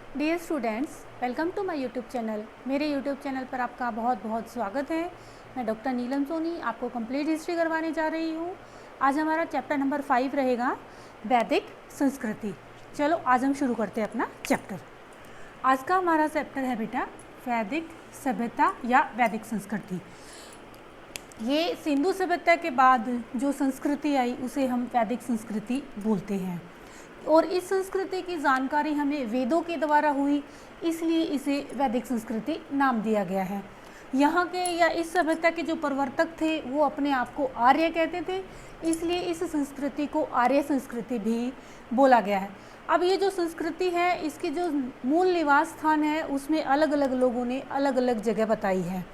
Dear students, welcome to my YouTube channel. मेरे YouTube channel पर आपका बहुत बहुत स्वागत है। मैं डॉक्टर नीलम सोनी आपको कंप्लीट हिस्ट्री करवाने जा रही हूँ। आज हमारा चैप्टर नंबर 5 रहेगा वैदिक संस्कृति। चलो आज हम शुरू करते हैं अपना चैप्टर। आज का हमारा चैप्टर है बेटा वैदिक सभ्यता या वैदिक संस्कृति। ये सिंधु सभ्यता के बाद जो संस्कृति आई उसे हम वैदिक संस्कृति बोलते हैं और इस संस्कृति की जानकारी हमें वेदों के द्वारा हुई, इसलिए इसे वैदिक संस्कृति नाम दिया गया है। यहाँ के या इस सभ्यता के जो प्रवर्तक थे वो अपने आप को आर्य कहते थे, इसलिए इस संस्कृति को आर्य संस्कृति भी बोला गया है। अब ये जो संस्कृति है इसके जो मूल निवास स्थान है उसमें अलग अलग लोगों ने अलग अलग जगह बताई है,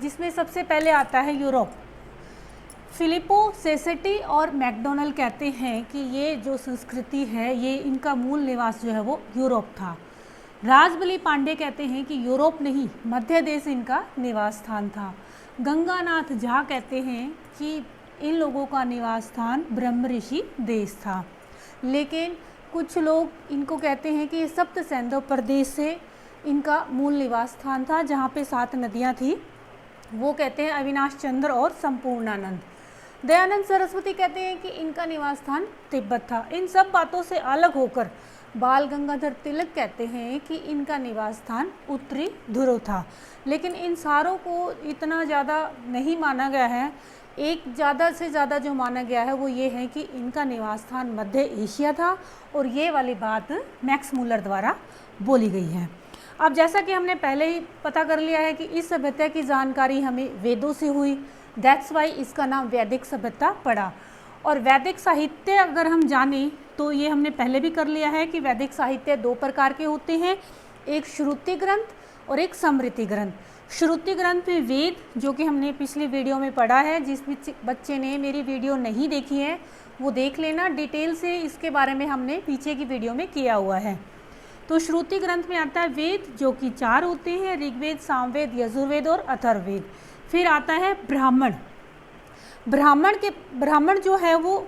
जिसमें सबसे पहले आता है यूरोप। फिलिपो सेसेटी और मैकडोनल्ड कहते हैं कि ये जो संस्कृति है ये इनका मूल निवास जो है वो यूरोप था। राजबली पांडे कहते हैं कि यूरोप नहीं मध्य देश इनका निवास स्थान था। गंगानाथ झा कहते हैं कि इन लोगों का निवास स्थान ब्रह्म ऋषि देश था, लेकिन कुछ लोग इनको कहते हैं कि ये सप्त सैंधव प्रदेश से इनका मूल निवास स्थान था, जहाँ पे 7 नदियाँ थी। वो कहते हैं अविनाश चंद्र और संपूर्णानंद। दयानंद सरस्वती कहते हैं कि इनका निवास स्थान तिब्बत था। इन सब बातों से अलग होकर बाल गंगाधर तिलक कहते हैं कि इनका निवास स्थान उत्तरी ध्रुव था, लेकिन इन सारों को इतना ज़्यादा नहीं माना गया है। एक ज़्यादा से ज़्यादा जो माना गया है वो ये है कि इनका निवास स्थान मध्य एशिया था, और ये वाली बात मैक्स मूलर द्वारा बोली गई है। अब जैसा कि हमने पहले ही पता कर लिया है कि इस सभ्यता की जानकारी हमें वेदों से हुई, दैट्स वाई इसका नाम वैदिक सभ्यता पड़ा। और वैदिक साहित्य अगर हम जानें तो ये हमने पहले भी कर लिया है कि वैदिक साहित्य 2 प्रकार के होते हैं, एक श्रुति ग्रंथ और एक स्मृति ग्रंथ। श्रुति ग्रंथ में वेद, जो कि हमने पिछली वीडियो में पढ़ा है, जिस बच्चे ने मेरी वीडियो नहीं देखी है वो देख लेना, डिटेल से इसके बारे में हमने पीछे की वीडियो में किया हुआ है। तो श्रुति ग्रंथ में आता है वेद, जो कि 4 होते हैं, ऋग्वेद, सामवेद, यजुर्वेद और अथर्ववेद। फिर आता है ब्राह्मण। ब्राह्मण जो है वो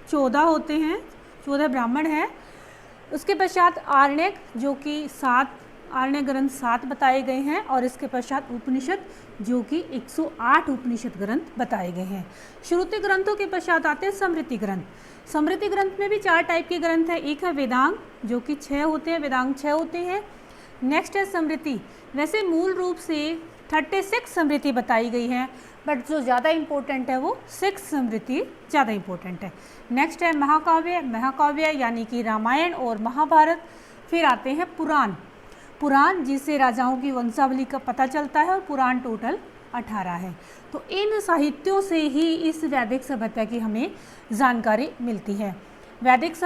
14 होते हैं, 14 ब्राह्मण हैं। उसके पश्चात आरण्यक, जो कि 7 आरण्य ग्रंथ 7 बताए गए हैं, और इसके पश्चात उपनिषद, जो कि 108 उपनिषद ग्रंथ बताए गए हैं। श्रुति ग्रंथों के पश्चात आते हैं स्मृति ग्रंथ। स्मृति ग्रंथ में भी 4 टाइप के ग्रंथ हैं। एक है वेदांग, जो कि 6 होते हैं, वेदांग 6 होते हैं। नेक्स्ट है स्मृति। वैसे मूल रूप से 36 स्मृति बताई गई है, बट जो ज़्यादा इम्पोर्टेंट है वो 6 स्मृति ज़्यादा इम्पोर्टेंट है। नेक्स्ट है महाकाव्य यानी कि रामायण और महाभारत। फिर आते हैं पुराण जिससे राजाओं की वंशावली का पता चलता है, और पुराण टोटल 18 है। तो इन साहित्यों से ही इस वैदिक सभ्यता की हमें जानकारी मिलती है। वैदिक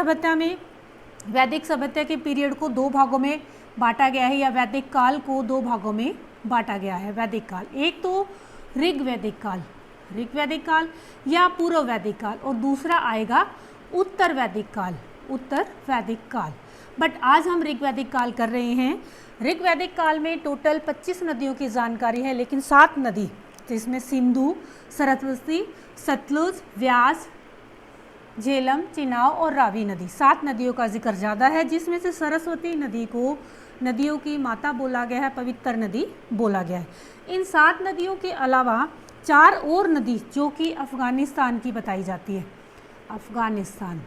सभ्यता के पीरियड को 2 भागों में बांटा गया है, या वैदिक काल को 2 भागों में बांटा गया है। वैदिक काल, एक तो ऋग्वैदिक काल या पूर्व वैदिक काल, और दूसरा आएगा उत्तर वैदिक काल। बट आज हम ऋग्वैदिक काल कर रहे हैं। ऋग्वैदिक काल में टोटल 25 नदियों की जानकारी है, लेकिन 7 नदी, जिसमें सिंधु, सरस्वती, सतलुज, व्यास, झेलम, चिनाब और रावी नदी, 7 नदियों का जिक्र ज़्यादा है, जिसमें से सरस्वती नदी को नदियों की माता बोला गया है, पवित्र नदी बोला गया है। इन 7 नदियों के अलावा 4 और नदी जो कि अफ़गानिस्तान की बताई जाती है। अफ़गानिस्तान,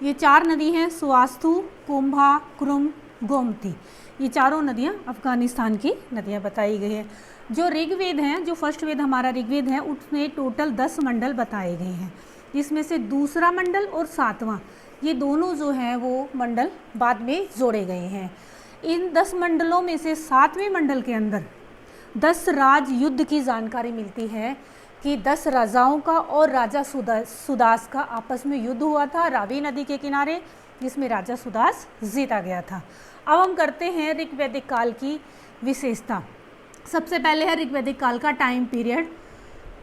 ये 4 नदी हैं, सुवास्तु, कुंभा, कुरुम, गोमती। ये चारों नदियाँ अफ़गानिस्तान की नदियाँ बताई गई हैं। जो ऋग्वेद हैं, जो फर्स्ट वेद हमारा ऋग्वेद है, उसमें टोटल 10 मंडल बताए गए हैं, जिसमें से दूसरा मंडल और 7वां, ये दोनों जो हैं वो मंडल बाद में जोड़े गए हैं। इन 10 मंडलों में से 7वें मंडल के अंदर 10 राज युद्ध की जानकारी मिलती है कि 10 राजाओं का और राजा सुदास का आपस में युद्ध हुआ था रावी नदी के किनारे, जिसमें राजा सुदास जीता गया था। अब हम करते हैं ऋग्वैदिक काल की विशेषता। सबसे पहले है ऋग्वैदिक काल का टाइम पीरियड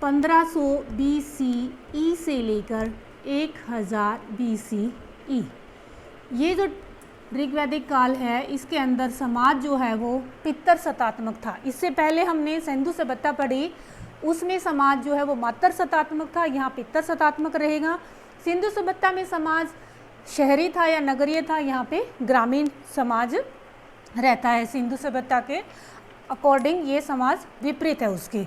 1500 BCE से लेकर 1000 BCE। ये जो ऋग्वैदिक काल है इसके अंदर समाज जो है वो पितर सत्तात्मक था। इससे पहले हमने सिंधु सभ्यता पढ़ी, उसमें समाज जो है वो मातर सत्तात्मक था, यहाँ पितर सत्तात्मक रहेगा। सिंधु सभ्यता में समाज शहरी था या नगरीय था, यहाँ पे ग्रामीण समाज रहता है। सिंधु सभ्यता के अकॉर्डिंग ये समाज विपरीत है उसके।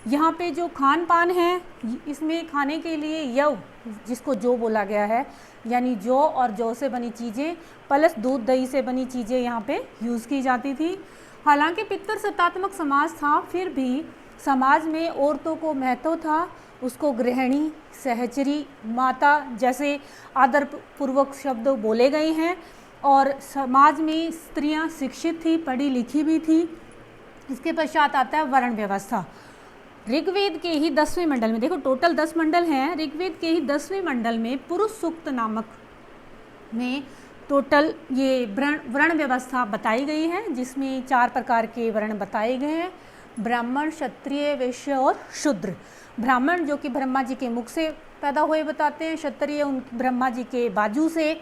यहाँ पे जो खान पान है, इसमें खाने के लिए यव, जिसको जौ बोला गया है, यानी जौ और जौ से बनी चीज़ें प्लस दूध दही से बनी चीज़ें यहाँ पे यूज़ की जाती थी। हालांकि पितृसत्तात्मक समाज था, फिर भी समाज में औरतों को महत्व था। उसको गृहिणी, सहचरी, माता जैसे आदरपूर्वक शब्द बोले गए हैं। और समाज में स्त्रियां शिक्षित थी, पढ़ी लिखी भी थी। इसके पश्चात आता है वर्ण व्यवस्था। ऋग्वेद के ही 10वें मंडल में, देखो टोटल 10 मंडल हैं, ऋग्वेद के ही 10वें मंडल में पुरुष सूक्त नामक में टोटल ये वर्ण व्यवस्था बताई गई है, जिसमें 4 प्रकार के वर्ण बताए गए हैं। ब्राह्मण, क्षत्रिय, वैश्य और शूद्र। ब्राह्मण जो कि ब्रह्मा जी के मुख से पैदा हुए बताते हैं, क्षत्रिय उन ब्रह्मा जी के बाजू से,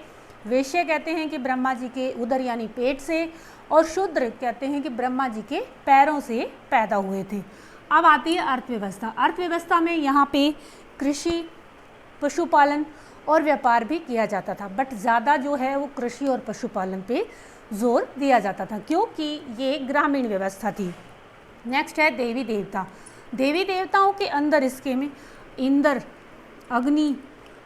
वैश्य कहते हैं कि ब्रह्मा जी के उदर यानी पेट से, और शूद्र कहते हैं कि ब्रह्मा जी के पैरों से पैदा हुए थे। अब आती है अर्थव्यवस्था। अर्थव्यवस्था में यहाँ पे कृषि, पशुपालन और व्यापार भी किया जाता था, बट ज़्यादा जो है वो कृषि और पशुपालन पे जोर दिया जाता था, क्योंकि ये ग्रामीण व्यवस्था थी। नेक्स्ट है देवी देवता। देवी देवताओं के अंदर इसके में इंद्र, अग्नि,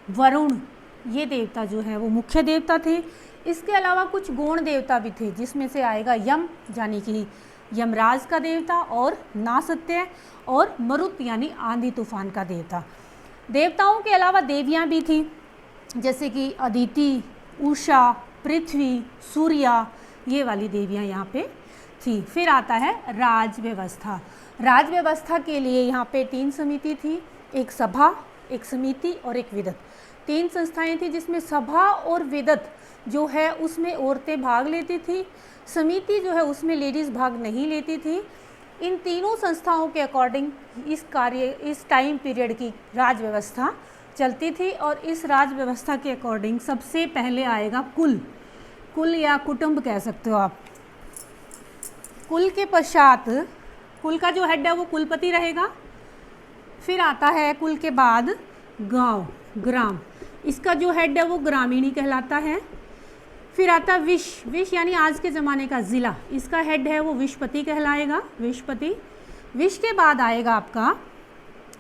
वरुण, ये देवता जो है वो मुख्य देवता थे। इसके अलावा कुछ गौण देवता भी थे, जिसमें से आएगा यम यानी कि यमराज का देवता, और नासत्य और मरुत यानी आंधी तूफान का देवता। देवताओं के अलावा देवियाँ भी थी, जैसे कि अदिति, उषा, पृथ्वी, सूर्या, ये वाली देवियाँ यहाँ पे थी। फिर आता है राज व्यवस्था। राज व्यवस्था के लिए यहाँ पे 3 समिति थी, एक सभा, एक समिति और एक विदत। 3 संस्थाएं थी, जिसमें सभा और विदत जो है उसमें औरतें भाग लेती थी, समिति जो है उसमें लेडीज़ भाग नहीं लेती थी। इन तीनों संस्थाओं के अकॉर्डिंग इस टाइम पीरियड की राज व्यवस्था चलती थी। और इस राज व्यवस्था के अकॉर्डिंग सबसे पहले आएगा कुल या कुटुंब कह सकते हो आप। कुल के पश्चात कुल का जो हेड है वो कुलपति रहेगा। फिर आता है कुल के बाद गांव, ग्राम, इसका जो हेड है वो ग्रामीणी कहलाता है। फिर आता है विश यानी आज के ज़माने का ज़िला, इसका हेड है वो विशपति कहलाएगा, विशपति। विश के बाद आएगा आपका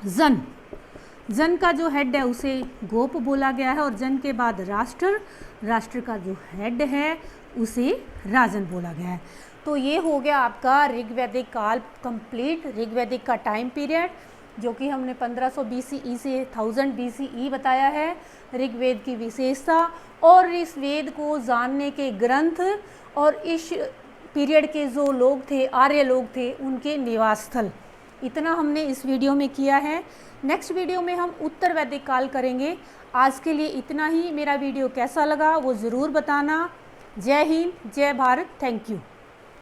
जन का जो हेड है उसे गोप बोला गया है। और जन के बाद राष्ट्र का जो हेड है उसे राजन बोला गया है। तो ये हो गया आपका ऋग्वैदिक काल कंप्लीट, ऋग्वैदिक का टाइम पीरियड, जो कि हमने 1500 BCE से 1000 BCE बताया है। ऋग्वेद की विशेषता और इस वेद को जानने के ग्रंथ और इस पीरियड के जो लोग थे, आर्य लोग थे, उनके निवास स्थल, इतना हमने इस वीडियो में किया है। नेक्स्ट वीडियो में हम उत्तर वैदिक काल करेंगे। आज के लिए इतना ही। मेरा वीडियो कैसा लगा वो ज़रूर बताना। जय हिंद, जय भारत, थैंक यू।